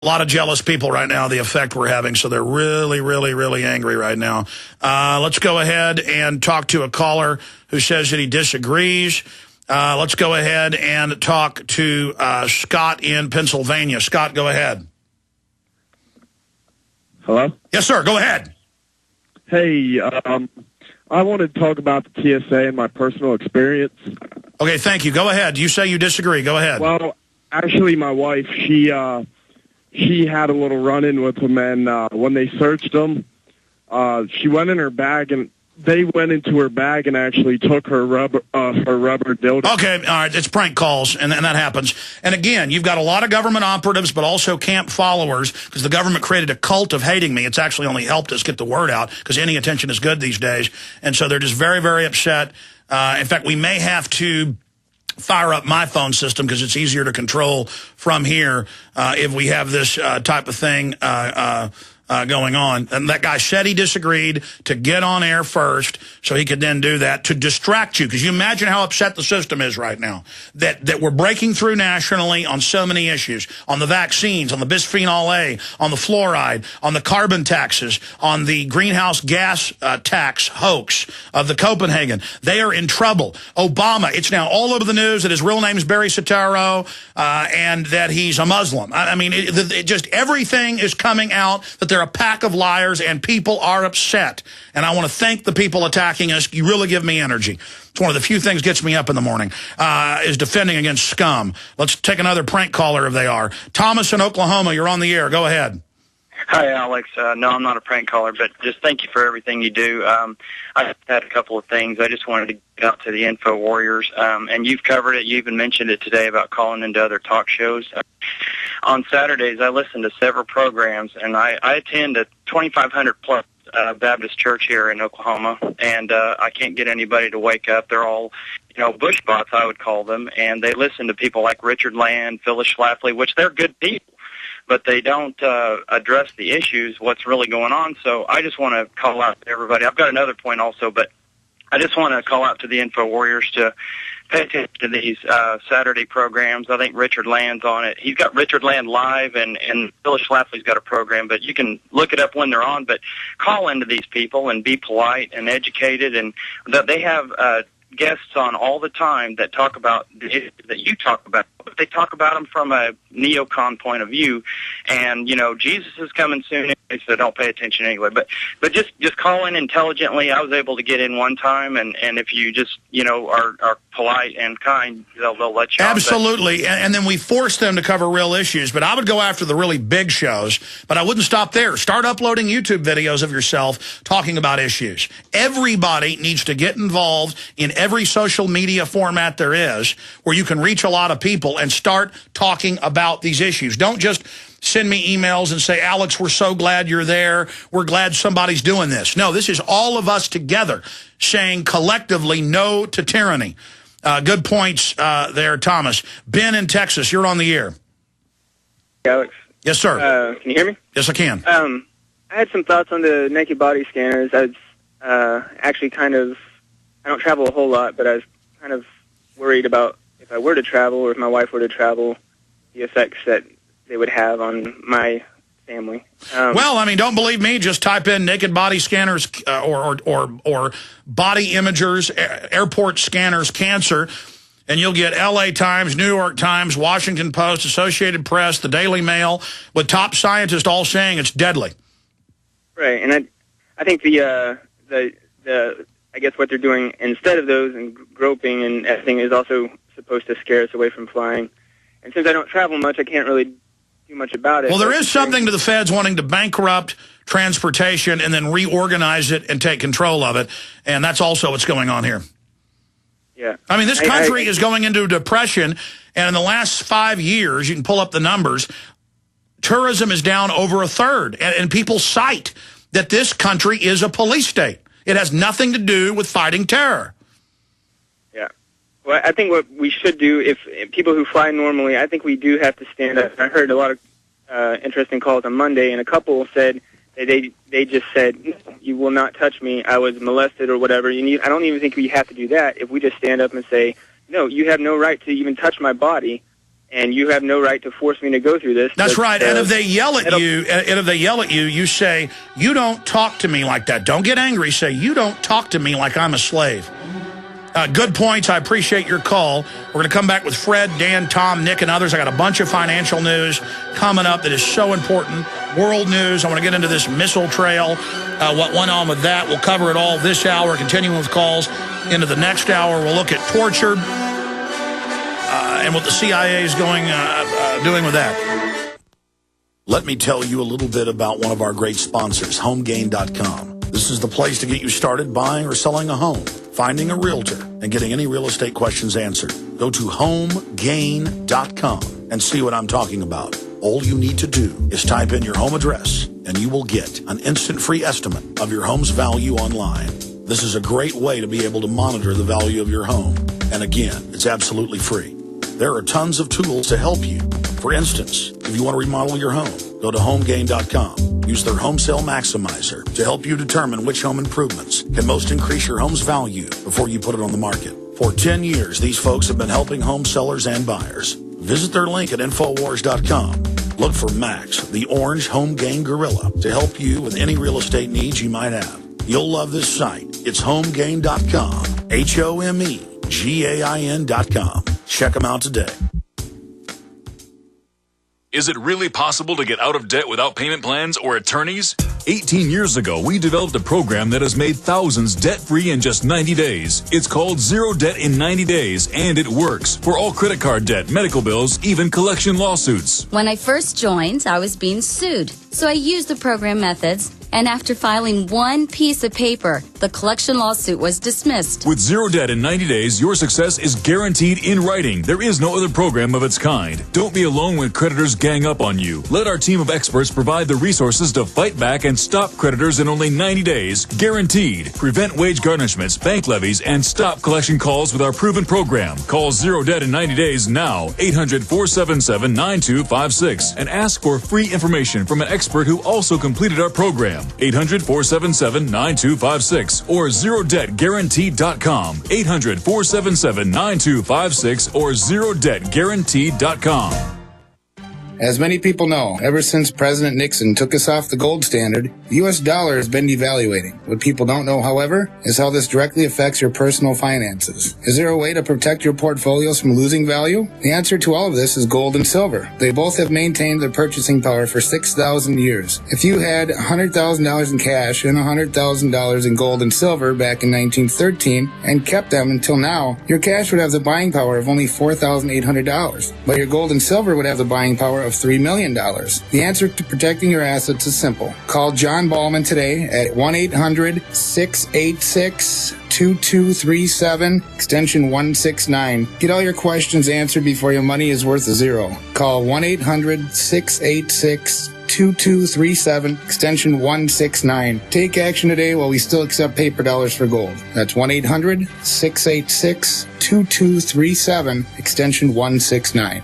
A lot of jealous people right now, the effect we're having, so they're really, really, really angry right now. Let's go ahead and talk to a caller who says that he disagrees. Let's go ahead and talk to Scott in Pennsylvania. Scott, go ahead. Hello? Yes, sir. Go ahead. Hey, I wanted to talk about the TSA and my personal experience. Okay, thank you. Go ahead. You say you disagree. Go ahead. Well, actually, my wife, she had a little run-in with them, and when they searched them, she went in her bag, and they went into her bag and actually took her rubber dildo. Okay, all right, it's prank calls, and that happens. And again, you've got a lot of government operatives, but also camp followers, because the government created a cult of hating me. It's actually only helped us get the word out, because any attention is good these days. And so they're just very, very upset. In fact, we may have to fire up my phone system because it's easier to control from here if we have this type of thing going on. And that guy said he disagreed to get on air first so he could then do that to distract you. Because you imagine how upset the system is right now. That we're breaking through nationally on so many issues. On the vaccines, on the bisphenol A, on the fluoride, on the carbon taxes, on the greenhouse gas tax hoax of the Copenhagen. They are in trouble. Obama, it's now all over the news that his real name is Barry Soetoro and that he's a Muslim. I mean, just everything is coming out that they're a pack of liars, and people are upset. And I want to thank the people attacking us. You really give me energy. It's one of the few things gets me up in the morning, is defending against scum. Let's take another prank caller if they are. Thomas in Oklahoma, you're on the air. Go ahead. Hi, Alex. No, I'm not a prank caller, but just thank you for everything you do. I had a couple of things. I just wanted to get out to the Info Warriors, and you've covered it. You even mentioned it today about calling into other talk shows. On Saturdays, I listen to several programs, and I attend a 2,500-plus Baptist church here in Oklahoma, and I can't get anybody to wake up. They're all, bush bots, I would call them, and they listen to people like Richard Land, Phyllis Schlafly, which they're good people, but they don't address the issues, what's really going on. So I just want to call out to everybody. I've got another point also, but I just want to call out to the Info Warriors to pay attention to these Saturday programs. I think Richard Land's on it. He's got Richard Land Live, and Phyllis Schlafly's got a program, but you can look it up when they're on. But call into these people and be polite and educated, and that they have guests on all the time that talk about the issues that you talk about. But they talk about them from a neocon point of view, and Jesus is coming soon, so don't pay attention anyway. But just call in intelligently. I was able to get in one time, and if you just are polite and kind, they'll let you. Absolutely, and then we force them to cover real issues. But I would go after the really big shows, but I wouldn't stop there. Start uploading YouTube videos of yourself talking about issues. Everybody needs to get involved in every social media format there is, where you can reach a lot of people and start talking about these issues. Don't just send me emails and say, Alex, we're so glad you're there. We're glad somebody's doing this. No, this is all of us together saying collectively no to tyranny. Good points there, Thomas. Ben in Texas, you're on the air. Alex. Yes, sir. Can you hear me? Yes, I can. I had some thoughts on the naked body scanners. I was actually I don't travel a whole lot, but I was kind of worried about if I were to travel or if my wife were to travel, the effects that they would have on my family. Well, I mean, don't believe me. Just type in naked body scanners or body imagers, airport scanners, cancer, and you'll get L.A. Times, New York Times, Washington Post, Associated Press, the Daily Mail, with top scientists all saying it's deadly. Right, and I think the I guess what they're doing instead of those and groping and everything is also supposed to scare us away from flying. And since I don't travel much, I can't really do much about it. Well, there is something to the feds wanting to bankrupt transportation and then reorganize it and take control of it, and that's also what's going on here. Yeah. I mean, this country is going into a depression, and in the last 5 years, you can pull up the numbers, tourism is down over a third, and people cite that this country is a police state. It has nothing to do with fighting terror. Yeah. Well, I think what we should do, if people who fly normally, I think we do have to stand up. I heard a lot of interesting calls on Monday, and a couple said that they just said, no, you will not touch me. I was molested or whatever. I don't even think we have to do that. If we just stand up and say, no, you have no right to even touch my body, and you have no right to force me to go through this. That's right. And if they yell at you, you say, you don't talk to me like that. Don't get angry. Say, you don't talk to me like I'm a slave. Good points. I appreciate your call. We're going to come back with Fred, Dan, Tom, Nick, and others. I got a bunch of financial news coming up that is so important. World news. I want to get into this missile trail, what went on with that. We'll cover it all this hour, continuing with calls into the next hour. We'll look at torture and what the CIA is doing with that. Let me tell you a little bit about one of our great sponsors, HomeGain.com. This is the place to get you started buying or selling a home, finding a realtor, and getting any real estate questions answered. Go to HomeGain.com and see what I'm talking about. All you need to do is type in your home address, and you will get an instant free estimate of your home's value online. This is a great way to be able to monitor the value of your home. And again, it's absolutely free. There are tons of tools to help you. For instance, if you want to remodel your home, go to HomeGain.com. Use their Home Sale Maximizer to help you determine which home improvements can most increase your home's value before you put it on the market. For 10 years, these folks have been helping home sellers and buyers. Visit their link at Infowars.com. Look for Max, the orange Home Gain Gorilla, to help you with any real estate needs you might have. You'll love this site. It's HomeGain.com. HomeGain.com. Check them out today. Is it really possible to get out of debt without payment plans or attorneys? 18 years ago, we developed a program that has made thousands debt-free in just 90 days. It's called Zero Debt in 90 Days, and it works for all credit card debt, medical bills, even collection lawsuits. When I first joined, I was being sued, so I used the program methods. And after filing one piece of paper, the collection lawsuit was dismissed. With Zero Debt in 90 days, your success is guaranteed in writing. There is no other program of its kind. Don't be alone when creditors gang up on you. Let our team of experts provide the resources to fight back and stop creditors in only 90 days, guaranteed. Prevent wage garnishments, bank levies, and stop collection calls with our proven program. Call Zero Debt in 90 days now, 800-477-9256, and ask for free information from an expert who also completed our program. 800-477-9256 or ZeroDebtGuaranteed.com. 800-477-9256 or ZeroDebtGuaranteed.com. As many people know, ever since President Nixon took us off the gold standard, the U.S. dollar has been devaluating. What people don't know, however, is how this directly affects your personal finances. Is there a way to protect your portfolios from losing value? The answer to all of this is gold and silver. They both have maintained their purchasing power for 6,000 years. If you had $100,000 in cash and $100,000 in gold and silver back in 1913 and kept them until now, your cash would have the buying power of only $4,800, but your gold and silver would have the buying power of $3 million. The answer to protecting your assets is simple. Call John Ballman today at 1-800-686-2237, extension 169. Get all your questions answered before your money is worth a zero. Call 1-800-686-2237, extension 169. Take action today while we still accept paper dollars for gold. That's 1-800-686-2237, extension 169.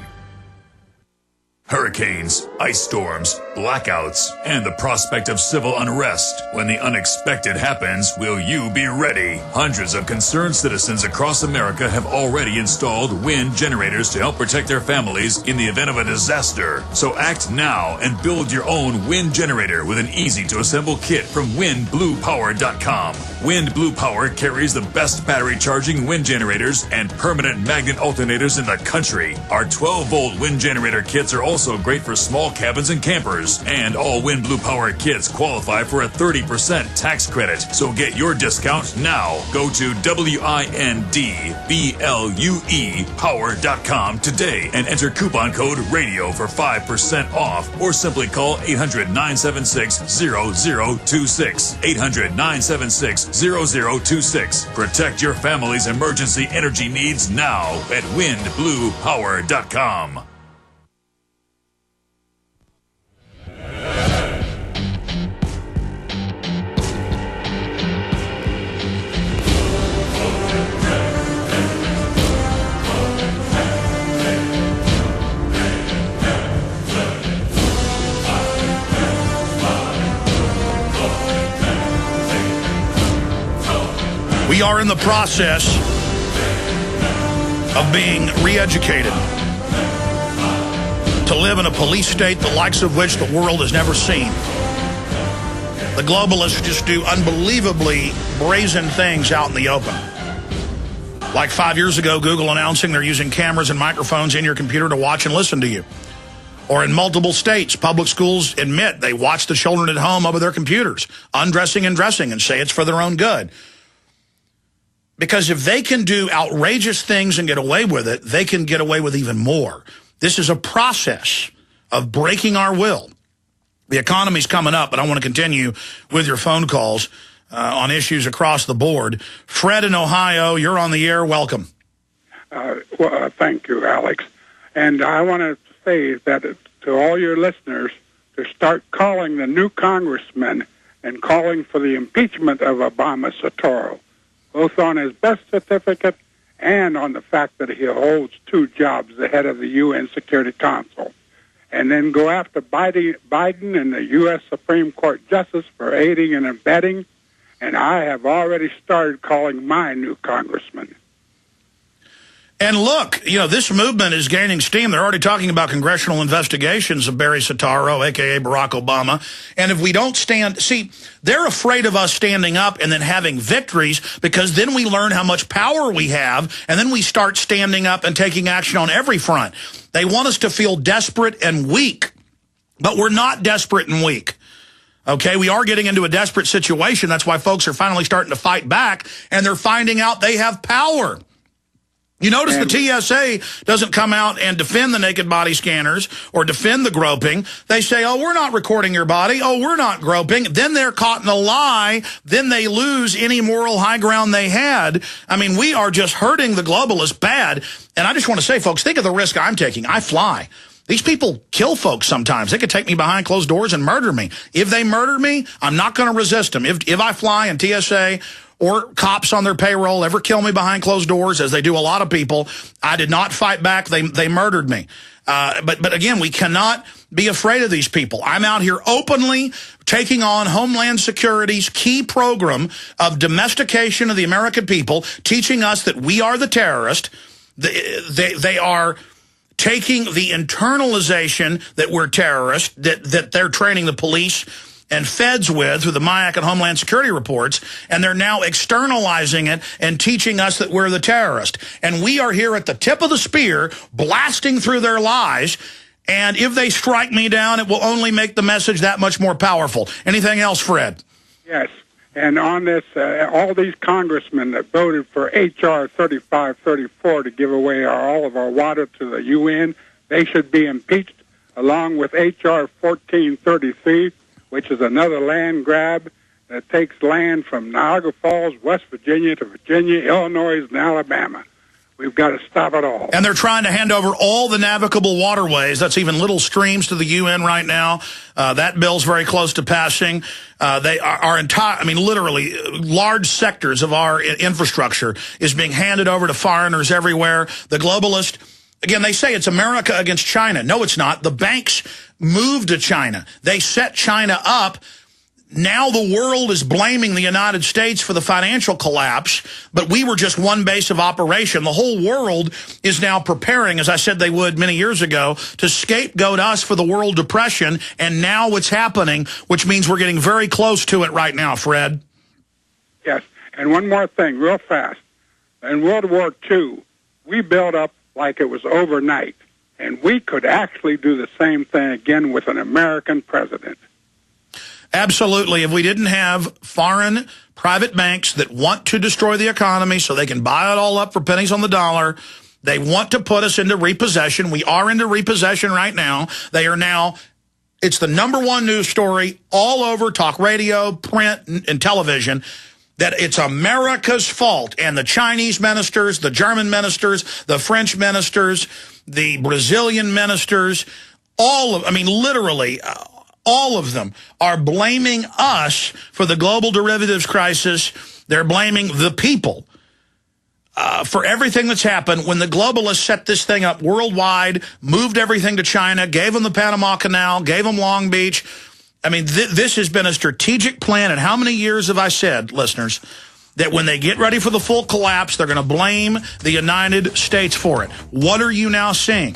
Hurricanes, ice storms, blackouts, and the prospect of civil unrest. When the unexpected happens, will you be ready? Hundreds of concerned citizens across America have already installed wind generators to help protect their families in the event of a disaster. So act now and build your own wind generator with an easy-to-assemble kit from windbluepower.com. Wind Blue Power carries the best battery charging wind generators and permanent magnet alternators in the country. Our 12-volt wind generator kits are also great for small cabins and campers. And all Wind Blue Power kits qualify for a 30% tax credit. So get your discount now. Go to WINDBLUE power.com today and enter coupon code RADIO for 5% off, or simply call 800-976-0026. 800-976-0026. Protect your family's emergency energy needs now at windbluepower.com. We are in the process of being re-educated. to live in a police state the likes of which the world has never seen. The globalists just do unbelievably brazen things out in the open. Like 5 years ago, Google announcing they're using cameras and microphones in your computer to watch and listen to you. Or in multiple states, public schools admit they watch the children at home over their computers, undressing and dressing, and say it's for their own good. Because if they can do outrageous things and get away with it, they can get away with even more. This is a process of breaking our will. The economy's coming up, but I want to continue with your phone calls on issues across the board. Fred in Ohio, you're on the air. Welcome. Thank you, Alex. And I want to say that to all your listeners to start calling the new congressman and calling for the impeachment of Obama Sotoro, both on his best certificate and on the fact that he holds 2 jobs, the head of the UN Security Council. And then go after Biden and the U.S. Supreme Court Justice for aiding and abetting. And I have already started calling my new congressman. And look, you know, this movement is gaining steam. They're already talking about congressional investigations of Barry Soetoro, a.k.a. Barack Obama. And if we don't stand... See, they're afraid of us standing up and then having victories because then we learn how much power we have, and then we start standing up and taking action on every front. They want us to feel desperate and weak, but we're not desperate and weak. Okay, we are getting into a desperate situation. That's why folks are finally starting to fight back, and they're finding out they have power. You notice the TSA doesn't come out and defend the naked body scanners or defend the groping. They say, oh, we're not recording your body. Oh, we're not groping. Then they're caught in a lie. Then they lose any moral high ground they had. I mean, we are just hurting the globalists bad. And I just want to say, folks, think of the risk I'm taking. I fly. These people kill folks sometimes. They could take me behind closed doors and murder me. If they murder me, I'm not going to resist them. If I fly and TSA or cops on their payroll ever kill me behind closed doors, as they do a lot of people, I did not fight back. They murdered me. But again, we cannot be afraid of these people. I'm out here openly taking on Homeland Security's key program of domestication of the American people, teaching us that we are the terrorist. They are taking the internalization that we're terrorists, that they're training the police and feds with through the MIAC and Homeland Security reports, and they're now externalizing it and teaching us that we're the terrorist. And we are here at the tip of the spear, blasting through their lies, and if they strike me down, it will only make the message that much more powerful. Anything else, Fred? Yes, and on this, all these congressmen that voted for H.R. 3534 to give away all of our water to the UN, they should be impeached, along with H.R. 1433, which is another land grab that takes land from Niagara Falls, West Virginia, to Virginia, Illinois, and Alabama. We've got to stop it all. And they're trying to hand over all the navigable waterways. That's even little streams to the UN right now. That bill's very close to passing. They are entire, I mean, literally, large sectors of our infrastructure is being handed over to foreigners everywhere. The globalist... Again, they say it's America against China. No, it's not. The banks moved to China. They set China up. Now the world is blaming the United States for the financial collapse, but we were just one base of operation. The whole world is now preparing, as I said they would many years ago, to scapegoat us for the world depression, and now it's happening, which means we're getting very close to it right now, Fred. Yes, and one more thing, real fast. In World War II, we built up like it was overnight. And we could actually do the same thing again with an American president. Absolutely. If we didn't have foreign private banks that want to destroy the economy so they can buy it all up for pennies on the dollar, they want to put us into repossession. We are into repossession right now. They are now, it's the #1 news story all over talk radio, print, and television, that it's America's fault, and the Chinese ministers, the German ministers, the French ministers, the Brazilian ministers, literally, all of them are blaming us for the global derivatives crisis. They're blaming the people for everything that's happened when the globalists set this thing up worldwide, moved everything to China, gave them the Panama Canal, gave them Long Beach. I mean, this has been a strategic plan. And how many years have I said, listeners, that when they get ready for the full collapse, they're going to blame the United States for it? What are you now seeing?